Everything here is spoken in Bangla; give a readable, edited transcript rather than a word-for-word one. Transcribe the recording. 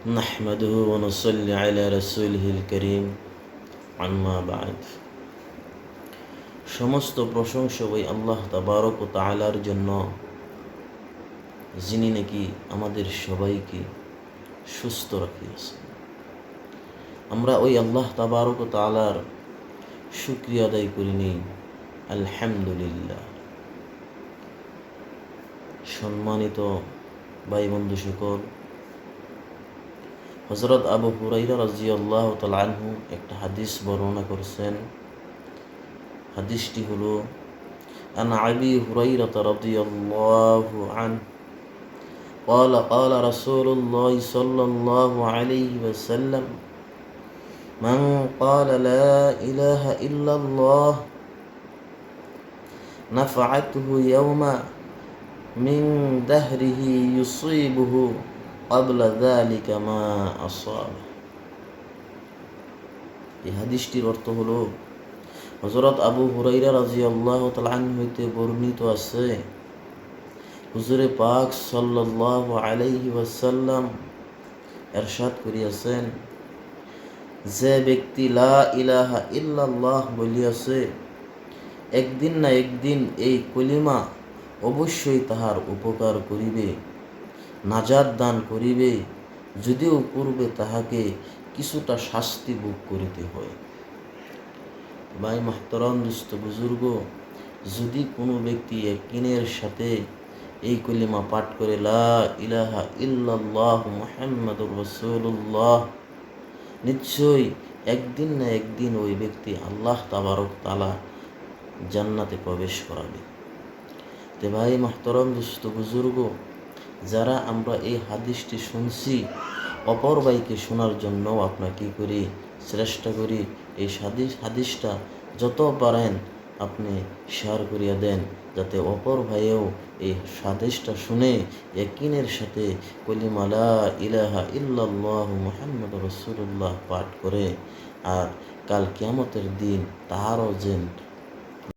نحمده ونصلي على رسوله الكريم আম্মা বা'দ। সমস্ত প্রশংসা ওই আল্লাহ তাবারক ও তাআলার জন্য, যিনি নাকি আমাদের সবাইকে সুস্থ রাখিয়েছেন। আমরা ওই আল্লাহ তাবারক ও তাআলার শুকরিয়া আদায় করিনি, আলহামদুলিল্লাহ। সম্মানিত ভাই বন্ধু সকল, হযরত আবু হুরায়রা রাদিয়াল্লাহু তাআলা আনহু একটা হাদিস বর্ণনা করেছেন। হাদিসটি হলো আন আবি হুরায়রা রাদিয়াল্লাহু আনহু قال قال رسول الله صلى الله عليه وسلم من قال لا إله إلا الله نفعته يوم من دهره يصيبه قبل ذلك ما أصابه। এই হাদিসটির অর্থ হলো, হযরত আবু হুরায়রা রাদিয়াল্লাহু তাআলা আনহু হইতে বর্ণিত আছে, হুজুরে পাক সাল্লাল্লাহু আলাইহি ওয়াসাল্লাম ইরশাদ করিয়াছেন, যে ব্যক্তি লা ইলাহা ইল্লাল্লাহ বলিয়াছে, একদিন না একদিন এই কলিমা অবশ্যই তাহার উপকার করিবে, নাজাত দান করিবে, যদিও পূর্বে তাহাকে কিছুটা শাস্তি ভোগ করিতে হয়। ভাই মাহতারাম, দুস্থ বুজুর্গ, যদি কোনো ব্যক্তি ইয়াকিনের সাথে এই কলিমা পাঠ করে, লা ইলাহা ইল্লাল্লাহ মুহাম্মাদুর রাসূলুল্লাহ, নিশ্চয়ই একদিন না একদিন ওই ব্যক্তি আল্লাহ তাবারক তাআলা জান্নাতে প্রবেশ করাবে। তে ভাই মাহতারাম, দুস্থ বুজুর্গ, যারা আমরা এই হাদিসটি শুনছি, অপর ভাইকে শোনার জন্য আপনারা কী করি, চেষ্টা করি এই হাদিসটা যত পারেন আপনি শেয়ার করিয়া দেন, যাতে অপর ভাইও এই হাদিসটা শুনে ইয়াকিনের সাথে কলিমা লা ইলাহা ইল্লাল্লাহ মুহাম্মাদুর রাসূলুল্লাহ পাঠ করে, আর কাল কিয়ামতের দিন তাহারও যেন